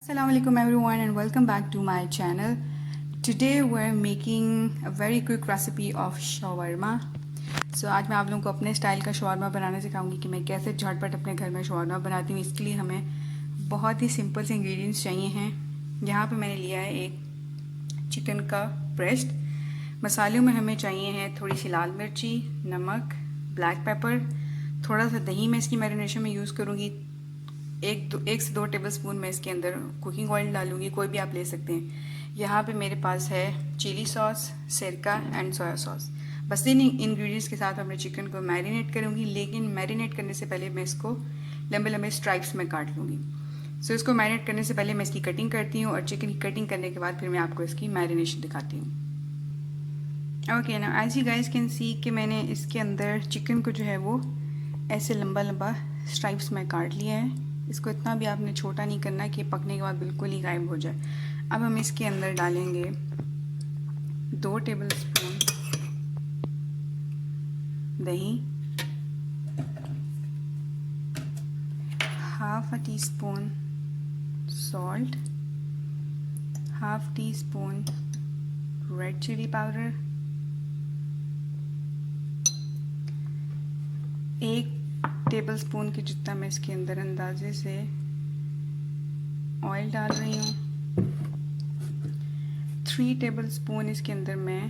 Assalamualaikum everyone and welcome back to my channel. Today we're making a very quick recipe of shawarma. So आज मैं आप लोगों को अपने स्टाइल का shawarma बनाना सिखाऊंगी कि मैं कैसे झटपट अपने घर में shawarma बनाती हूँ। इसके लिए हमें बहुत ही सिंपल से इंग्रेडिएंट्स चाहिए हैं। यहाँ पे मैंने लिया है एक चिकन का ब्रेस्ट। मसालों में हमें चाहिए हैं थोड़ी सी लाल मिर्ची, नमक, ब्लैक पेपर, थोड़ा सा दही मैं इसकी मैरिनेशन में यूज़ करूँगी। एक से दो टेबलस्पून मैं इसके अंदर कुकिंग ऑयल डालूंगी, कोई भी आप ले सकते हैं। यहाँ पे मेरे पास है चिली सॉस, सिरका एंड सोया सॉस। बस इन इंग्रेडिएंट्स के साथ मैं चिकन को मैरिनेट करूँगी, लेकिन मैरिनेट करने से पहले मैं इसको लंबे लंबे स्ट्राइप्स में काट लूँगी। सो इसको मैरिनेट करने से पहले मैं इसकी कटिंग करती हूँ और चिकन की कटिंग करने के बाद फिर मैं आपको इसकी मैरिनेशन दिखाती हूँ। ओके ना, as you guys can see कि मैंने इसके अंदर चिकन को जो है वो ऐसे लंबा लंबा स्ट्राइप्स में काट लिया है। इसको इतना भी आपने छोटा नहीं करना कि पकने के बाद बिल्कुल ही गायब हो जाए। अब हम इसके अंदर डालेंगे 2 टेबलस्पून दही, half a teaspoon salt, half teaspoon red chilli powder, 1 tablespoon के जितना मैं इसके अंदर अंदाजे से ऑयल डाल रही हूँ। 3 टेबलस्पून इसके अंदर मैं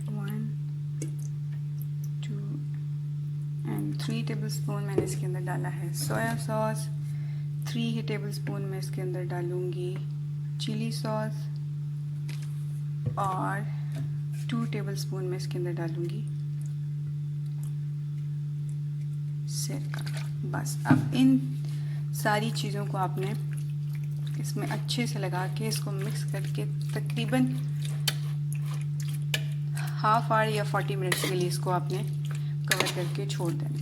1, 2 एंड 3 टेबलस्पून मैंने इसके अंदर डाला है सोया सॉस। 3 टेबलस्पून मैं इसके अंदर डालूँगी चिली सॉस और 2 टेबलस्पून मैं इसके अंदर डालूँगी सिरका। बस अब इन सारी चीज़ों को आपने इसमें अच्छे से लगा के इसको मिक्स करके तकरीबन हाफ आवर या 40 मिनट्स के लिए इसको आपने कवर करके छोड़ देना।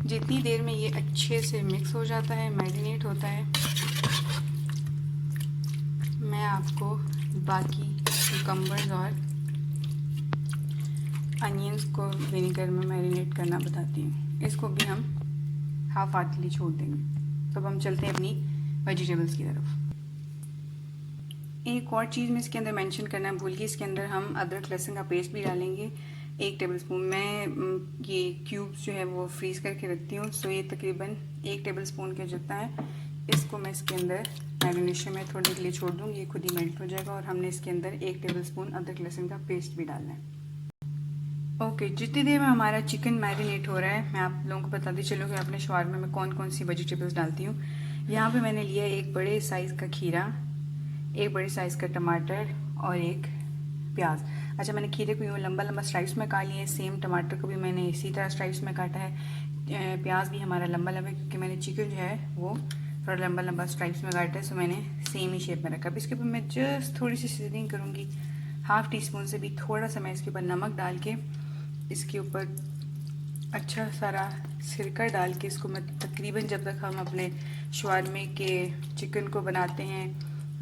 जितनी देर में ये अच्छे से मिक्स हो जाता है, मैरिनेट होता है, मैं आपको बाकी कुकम्बर्स और अनियंस को विनेगर में मैरिनेट करना बताती हूँ। इसको भी हम हाफ आवर के लिए छोड़ देंगे। तो अब हम चलते हैं अपनी वेजिटेबल्स की तरफ। एक और चीज़ मैं इसके अंदर मेंशन करना भूल गई, इसके अंदर हम अदरक लहसुन का पेस्ट भी डालेंगे 1 टेबलस्पून। मैं ये क्यूब्स जो है वो फ्रीज़ करके रखती हूँ। सो ये तकरीबन 1 टेबलस्पून के जितना है। इसको मैं इसके अंदर मैरिनेशन में थोड़ी देर के लिए छोड़ दूँगी, ये खुद ही मेल्ट हो जाएगा। और हमने इसके अंदर 1 टेबलस्पून अदरक लहसुन का पेस्ट भी डालना है। ओके, जितनी देर में हमारा चिकन मैरिनेट हो रहा है, मैं आप लोगों को बताती चलूँ कि अपने शवारमा में कौन कौन सी वेजिटेबल्स डालती हूँ। यहाँ पे मैंने लिया एक बड़े साइज़ का खीरा, एक बड़े साइज़ का टमाटर और एक प्याज। अच्छा, मैंने खीरे को यूँ लंबा लंबा स्ट्राइप्स में काट लिया है। सेम टमाटर को भी मैंने इसी तरह स्ट्राइप्स में काटा है। प्याज भी हमारा लंबा लंबा, क्योंकि मैंने चिकन जो है वो थोड़ा लंबा लंबा स्ट्राइप्स में काटा है, सो मैंने सेम ही शेप में रखा। अब इसके ऊपर मैं जस्ट थोड़ी सी सीजनिंग करूँगी। हाफ टी स्पून से भी थोड़ा सा मैं इसके ऊपर नमक डाल के, इसके ऊपर अच्छा सारा सिरका डाल के इसको मैं तकरीबन जब तक हम अपने शवारमे के चिकन को बनाते हैं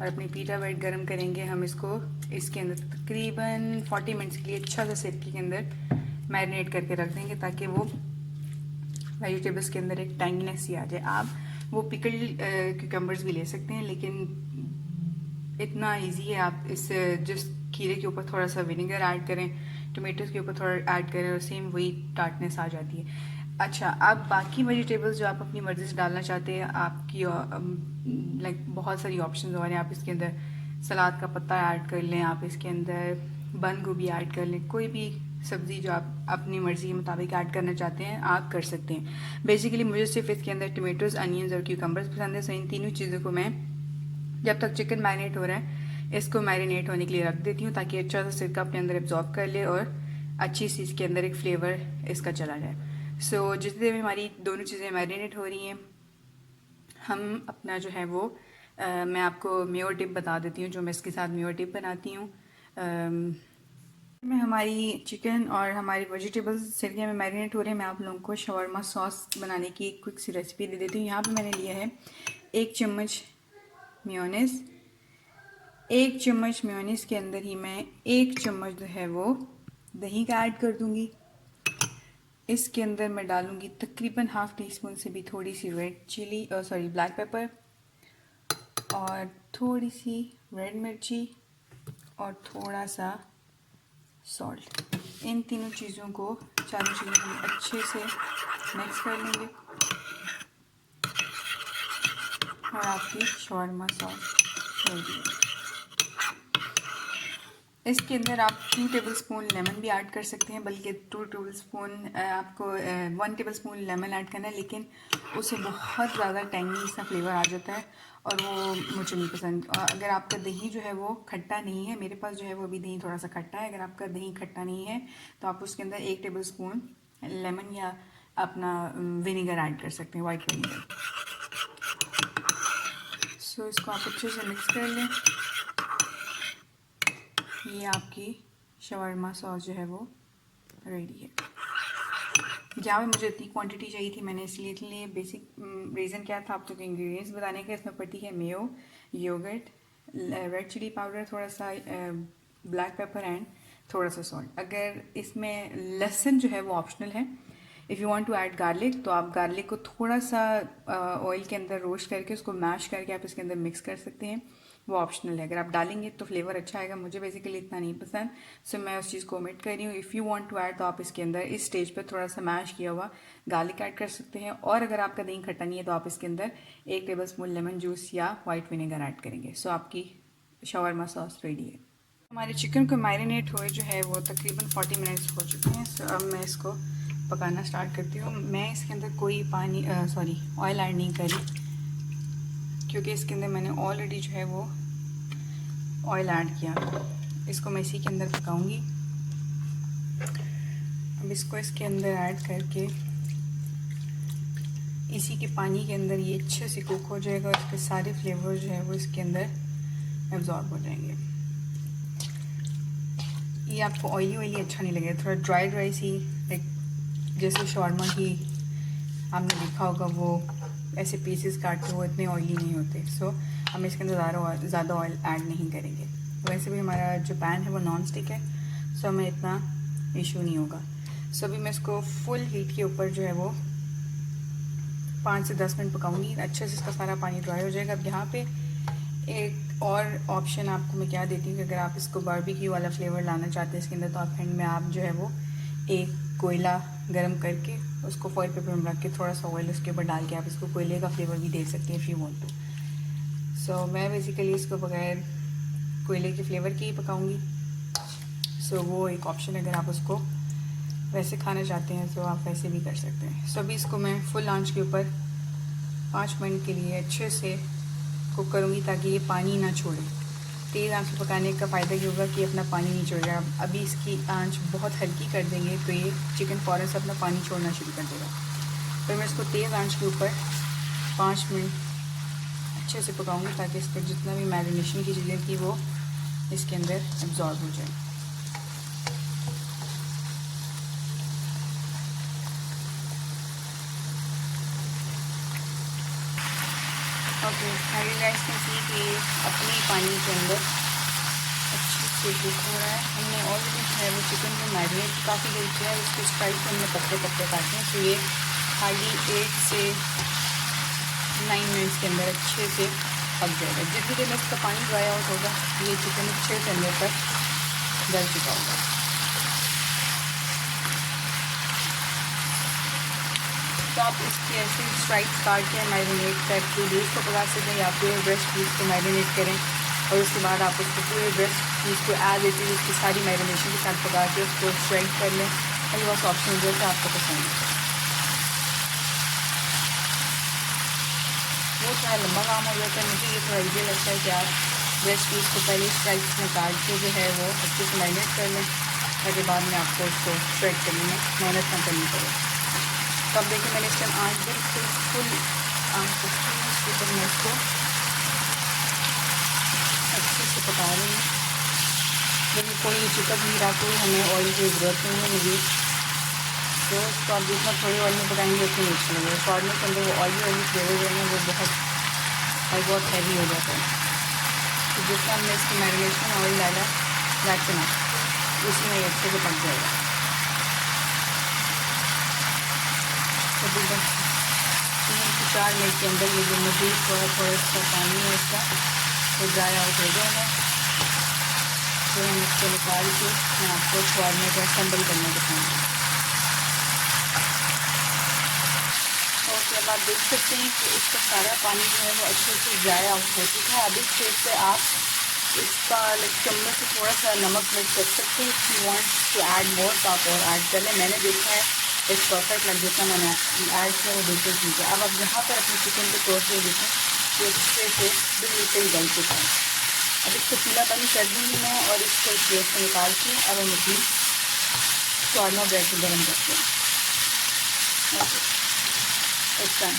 और अपनी पीटा वेट गर्म करेंगे, हम इसको इसके अंदर तकरीबन 40 मिनट्स के लिए अच्छा सा सिरके के अंदर मैरिनेट करके रख देंगे, ताकि वो वेजिटेबल्स के अंदर एक टैंगनेस सी आ जाए। आप वो पिकल्ड क्यूकम्बर्स भी ले सकते हैं, लेकिन इतना इजी है। आप इस जिस खीरे के ऊपर थोड़ा सा विनेगर ऐड करें, टोमेटोज़ के ऊपर थोड़ा ऐड करें और सेम वही टार्टनेस आ जाती है। अच्छा, अब बाकी वेजिटेबल्स जो आप अपनी मर्ज़ी से डालना चाहते हैं, आपकी लाइक बहुत सारी ऑप्शंस हो रहे हैं। आप इसके अंदर सलाद का पत्ता ऐड कर लें, आप इसके अंदर बंद गोभी ऐड कर लें, कोई भी सब्ज़ी जो आप अपनी मर्ज़ी के मुताबिक ऐड करना चाहते हैं आप कर सकते हैं। बेसिकली मुझे सिर्फ इसके अंदर टोमेटोज़, अनियंस और क्यूकम्बर्स पसंद है। सो इन तीनों चीज़ों को मैं जब तक चिकन मैरिनेट हो रहा है इसको मैरिनेट होने के लिए रख देती हूँ, ताकि अच्छा सा सिरका अपने अंदर एब्जॉर्ब कर ले और अच्छी सी इसके अंदर एक फ्लेवर इसका चला जाए। सो जितनी देर में हमारी दोनों चीज़ें मैरिनेट हो रही हैं, हम अपना जो है वो मैं आपको मेयो टिप बता देती हूँ, जो मैं इसके साथ मेयो टिप बनाती हूँ। में हमारी चिकन और हमारी वेजिटेबल्स सिरके में मैरिनेट हो रहे हैं, मैं आप लोगों को शवारमा सॉस बनाने की एक क्विक सी रेसिपी दे देती हूँ। यहाँ पे मैंने लिया है 1 चम्मच मेयोनीज़। 1 चम्मच मेयोनीज़ के अंदर ही मैं 1 चम्मच जो है वो दही का ऐड कर दूँगी। इसके अंदर मैं डालूँगी तकरीबन हाफ़ टी स्पून से भी थोड़ी सी रेड चिली ब्लैक पेपर और थोड़ी सी रेड मिर्ची और थोड़ा सा सॉल्ट। इन तीनों चीज़ों को चारों चीज़ों को अच्छे से मिक्स कर लेंगे और आपकी शॉर्मा सॉस रेडी है। इसके अंदर आप 2 टेबलस्पून लेमन भी ऐड कर सकते हैं, बल्कि 2 टेबलस्पून आपको 1 टेबलस्पून लेमन ऐड करना है, लेकिन उससे बहुत ज़्यादा टैंगी सा फ्लेवर आ जाता है और वो मुझे नहीं पसंद। और अगर आपका दही जो है वो खट्टा नहीं है, मेरे पास जो है वो अभी दही थोड़ा सा खट्टा है, अगर आपका दही खट्टा नहीं है तो आप उसके अंदर 1 टेबलस्पून लेमन या अपना विनेगर ऐड कर सकते हैं, वाइट विनेगर। सो इसको आप अच्छे से मिक्स कर लें। ये आपकी शवरमा सॉस जो है वो रेडी है। यहाँ पे मुझे इतनी क्वांटिटी चाहिए थी, मैंने इसलिए बेसिक रीज़न क्या था आपको इंग्रेडिएंट्स बताने का। इसमें पड़ती है mayo, yogurt, red chilli powder, थोड़ा सा ब्लैक पेपर एंड थोड़ा सा सॉल्ट। अगर इसमें लहसुन जो है वो ऑप्शनल है। If you want to add garlic तो आप गार्लिक को थोड़ा सा ऑयल के अंदर रोस्ट करके उसको मैश करके आप इसके अंदर मिक्स कर सकते हैं, वो ऑप्शनल है। अगर आप डालेंगे तो फ्लेवर अच्छा आएगा, मुझे बेसिकली इतना नहीं पसंद, सो मैं उस चीज़ को ओमिट कर रही हूँ। If you want to add तो आप इसके अंदर इस स्टेज पर थोड़ा सा मैश किया हुआ गार्लिक ऐड कर सकते हैं। और अगर आपका दही खट्टा नहीं है तो आप इसके अंदर 1 टेबलस्पून लेमन जूस या वाइट विनेगर ऐड करेंगे। सो आपकी शवरमा सॉस रेडी है। हमारे चिकन को मैरिनेट हुए जो है वो तकरीबन 40 मिनट्स हो चुके हैं। सो अब मैं इसको पकाना स्टार्ट करती हूँ। मैं इसके अंदर कोई ऑयल ऐड नहीं करी, क्योंकि इसके अंदर मैंने ऑलरेडी जो है वो ऑयल ऐड किया। इसको मैं इसी के अंदर पकाऊंगी। अब इसको इसके अंदर ऐड करके इसी के पानी के अंदर ये अच्छे से कुक हो जाएगा और इसके सारे फ्लेवर जो है वो इसके अंदर एब्जॉर्ब हो जाएंगे। ये आपको ऑयली अच्छा नहीं लगेगा, थोड़ा ड्राई सी, लाइक जैसे शॉर्मा की आपने देखा होगा वो ऐसे पीसेस काटते वो इतने ऑयली नहीं होते। सो हम इसके अंदर ज़्यादा ऑयल ऐड नहीं करेंगे। वैसे भी हमारा जो पैन है वो नॉन स्टिक है, सो हमें इतना इशू नहीं होगा। सो अभी मैं इसको फुल हीट के ऊपर जो है वो 5 से 10 मिनट पकाऊंगी, अच्छे से इसका सारा पानी ड्राई हो जाएगा। अब यहाँ पे एक और ऑप्शन आपको मैं क्या देती हूँ कि अगर आप इसको बारबेक्यू वाला फ्लेवर लाना चाहते हैं इसके अंदर, तो आप एंड में आप जो है वो एक कोयला गरम करके उसको फॉइल पेपर में रख के थोड़ा सा ऑयल उसके ऊपर डाल के आप इसको कोयले का फ्लेवर भी दे सकते हैं इफ़ यू वांट टू। सो मैं बेसिकली इसको बगैर कोयले के फ्लेवर की ही पकाऊंगी। सो वो एक ऑप्शन, अगर आप उसको वैसे खाना चाहते हैं तो आप वैसे भी कर सकते हैं। सो अभी इसको मैं फुल आंच के ऊपर 5 मिनट के लिए अच्छे से कुक करूँगी ताकि ये पानी ना छोड़े। तेज़ आंच पे पकाने का फ़ायदा ये होगा कि अपना पानी नहीं छोड़ेगा। अभी इसकी आंच बहुत हल्की कर देंगे तो ये चिकन फ़ौरन से अपना पानी छोड़ना शुरू कर देगा। फिर मैं इसको तेज़ आंच के ऊपर 5 मिनट अच्छे से पकाऊंगी ताकि इसका जितना भी मैरिनेशन की चीज़ें थी वो इसके अंदर एब्जॉर्ब हो जाए। ओके, हरी राइस में सी कि अपने पानी के अंदर अच्छे से कुक हो रहा है। हमने ऑलरेडी जो है वो चिकन को मैरिनेट काफ़ी देर किया है, उसके स्ट्राइक को हमने पत्ते पत्ते काटे हैं। तो ये हार्डली 8 से 9 मिनट्स के अंदर अच्छे से पक जाएगा। जितनी देर में इसका पानी ड्राई आउट होगा ये चिकन अच्छे से अंदर तक गल चुका होगा। तो आप इसकी ऐसे स्ट्राइक्स काट के मैरिनेट करके बीफ को पका सकते हैं या फिर ब्रेस्ट पीस को मैरिनेट करें और उसके बाद आप उसको पूरे ब्रेस्ट पीस को एज इट इज़ उसकी सारी मैरिनेशन के साथ पका के उसको स्ट्राइक कर लें। और ये बस ऑप्शन जो है आपको पसंद है। वो थोड़ा लंबा काम हो जाता है, मुझे ये थोड़ा ईजी लगता है कि आप ब्रेस्ट पीस को पहले स्ट्राइक्स में काट के जो है वो अच्छे से मैरिनेट कर लें ताकि बाद में आपको उसको स्ट्राइक करने में मेहनत ना करनी पड़े। तो अब देखिए मैंने इस टाइम आँच बिल्कुल फुल आँच को उसके ऊपर मैं इसको अच्छे से पका रही हूँ। जब कोई चिकन नहीं रहा कोई हमें ऑयल की ज़रूरत नहीं है मुझे, तो उसको आप जितना थोड़ी ऑयल में पकाएंगे उतनी अच्छा लगेगा। शॉर्मा के अंदर वो ऑयली फ्लेवर जो है ना वो बहुत हैवी हो जाता है। तो जितना हमने इसकी मैरिनेशन में ऑयल डाला वैसे ना उसी में अच्छे से पक जाएगा। तकरीबन 3 से 4 मिनट के अंदर ये जो मज़ीद थोड़ा थोड़ा इसका पानी है इसका तो ड्राई आउट हो जाएगा। तो हम इसको निकाल के मैं आपको शवारमा को असेंबल करना दिखाऊँगी। और अब आप देख सकते हैं कि इसका सारा पानी जो है वो अच्छे से ड्राई आउट हो चुका है। अब इस स्टेज पे आप इसका चम्मच से थोड़ा सा नमक मिक्स कर सकते हैं। If you want to add more तो आप और ऐड कर लें। मैंने देखा है इस परफेक्ट लग जितना मैंने ऐड किया वो बिल्कुल ठीक है। अब आप यहाँ पर अपने चिकन को तोड़ के देखें कि अच्छे से बिल्कुल गल चुका है। अब इसको पीला पानी कर दूँगी मैं और इसको प्लेट से निकाल के अब हम अपनी शवारमा ब्रेड को गर्म करते हैं। Okay, it's done.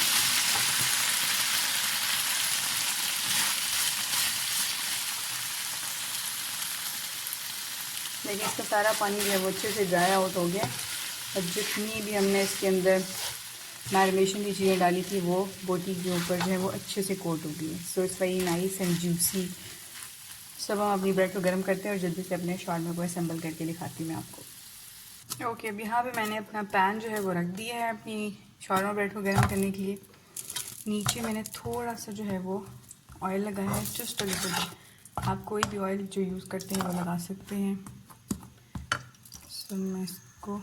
देखिए इसका सारा पानी जो है वो अच्छे से ड्राई आउट हो गया। और जितनी भी हमने इसके अंदर मैरिनेशन की चीज़ें डाली थी वो बोटी के ऊपर जो है वो अच्छे से कोट हो गई है। So it's very nice and juicy. सब हम अपनी ब्रेड को गर्म करते हैं और जल्दी से अपने शवारमा को असेंबल करके दिखाती हूँ मैं आपको। ओके, अब यहाँ पे मैंने अपना पैन जो है वो रख दिया है अपनी शवारमा ब्रेड को गर्म करने के लिए। नीचे मैंने थोड़ा सा जो है वो ऑयल लगाया है, जस्ट अ लिटिल बिट। आप कोई भी ऑयल जो यूज़ करते हैं वो लगा सकते हैं। सो मैं इसको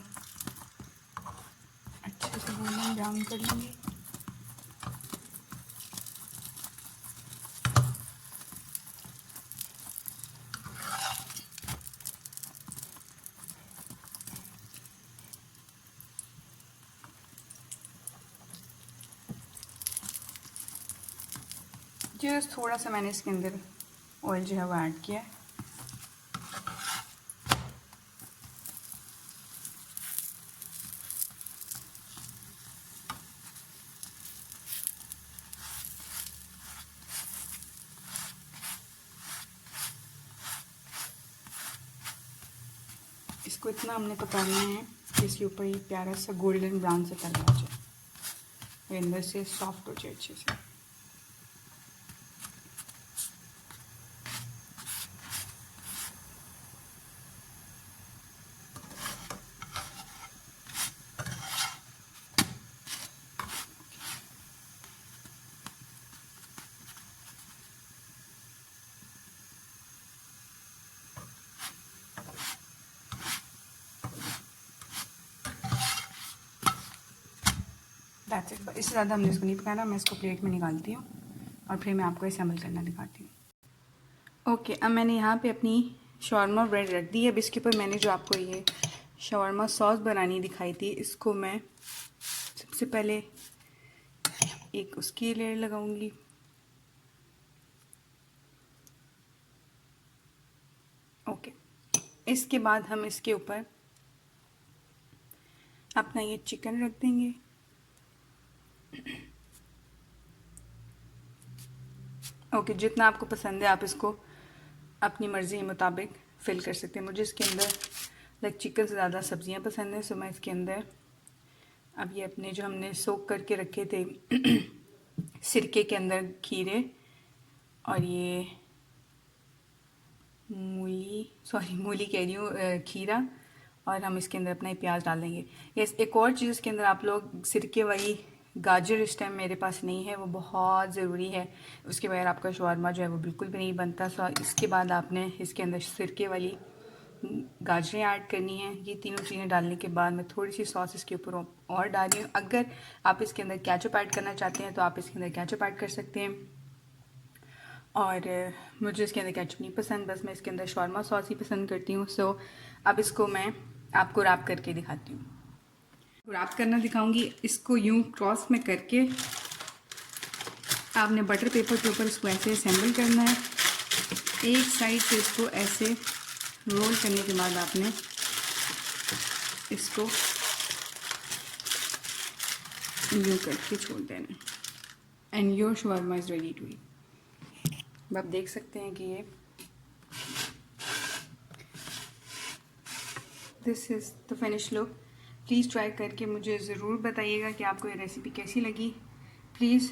अच्छे से गोल्डन ब्राउन कर लूँगी। जस्ट थोड़ा सा मैंने इसके अंदर ऑयल जो है वो ऐड किया है। इसको इतना हमने पकाना है कि इसके ऊपर ये प्यारा सा गोल्डन ब्राउन से कलर आ जाए और अंदर से सॉफ्ट हो जाए अच्छे से। That's it. इससे ज़्यादा हमने इसको नहीं पकाना। मैं इसको प्लेट में निकालती हूँ और फिर मैं आपको असेंबल करना दिखाती हूँ। ओके, अब मैंने यहाँ पे अपनी शवारमा ब्रेड रख दी है। अब इसके ऊपर मैंने जो आपको ये शवारमा सॉस बनानी दिखाई थी, इसको मैं सबसे पहले एक उसकी लेयर लगाऊंगी। ओके, इसके बाद हम इसके ऊपर अपना ये चिकन रख देंगे। ओके, जितना आपको पसंद है आप इसको अपनी मर्ज़ी के मुताबिक फिल कर सकते हैं। मुझे इसके अंदर लाइक चिकन से ज़्यादा सब्जियां पसंद है। सो मैं इसके अंदर अब ये अपने जो हमने सोक करके रखे थे सिरके के अंदर खीरे और ये मूली कह रही हूँ, खीरा, और हम इसके अंदर अपना प्याज डालेंगे। यस, एक और चीज़ इसके अंदर आप लोग सिरके वाली गाजर इस टाइम मेरे पास नहीं है, वो बहुत ज़रूरी है। उसके बगैर आपका शवारमा जो है वो बिल्कुल भी नहीं बनता। सो इसके बाद आपने इसके अंदर सिरके वाली गाजरें ऐड करनी है। ये तीनों चीज़ें डालने के बाद मैं थोड़ी सी सॉस इसके ऊपर और डाल रही हूँ। अगर आप इसके अंदर केचप ऐड करना चाहते हैं तो आप इसके अंदर केचप ऐड कर सकते हैं, और मुझे इसके अंदर केचप नहीं पसंद, बस मैं इसके अंदर शवारमा सॉस ही पसंद करती हूँ। सो अब इसको मैं आपको रैप करके दिखाती हूँ। रैप करना दिखाऊंगी। इसको यूं क्रॉस में करके आपने बटर पेपर के ऊपर इसको ऐसे असेंबल करना है। एक साइड से इसको ऐसे रोल करने के बाद आपने इसको यूं करके छोड़ देना and your shawarma is ready to eat. अब आप देख सकते हैं कि ये this is the finish look. Please try करके मुझे ज़रूर बताइएगा कि आपको ये रेसिपी कैसी लगी। Please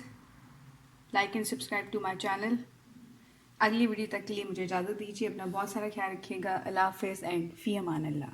like and subscribe to my channel. अगली वीडियो तक के लिए मुझे इजाज़त दीजिए। अपना बहुत सारा ख्याल रखिएगा। अल्लाह हाफ़िज़ एंड फ़ी अमान अल्लाह।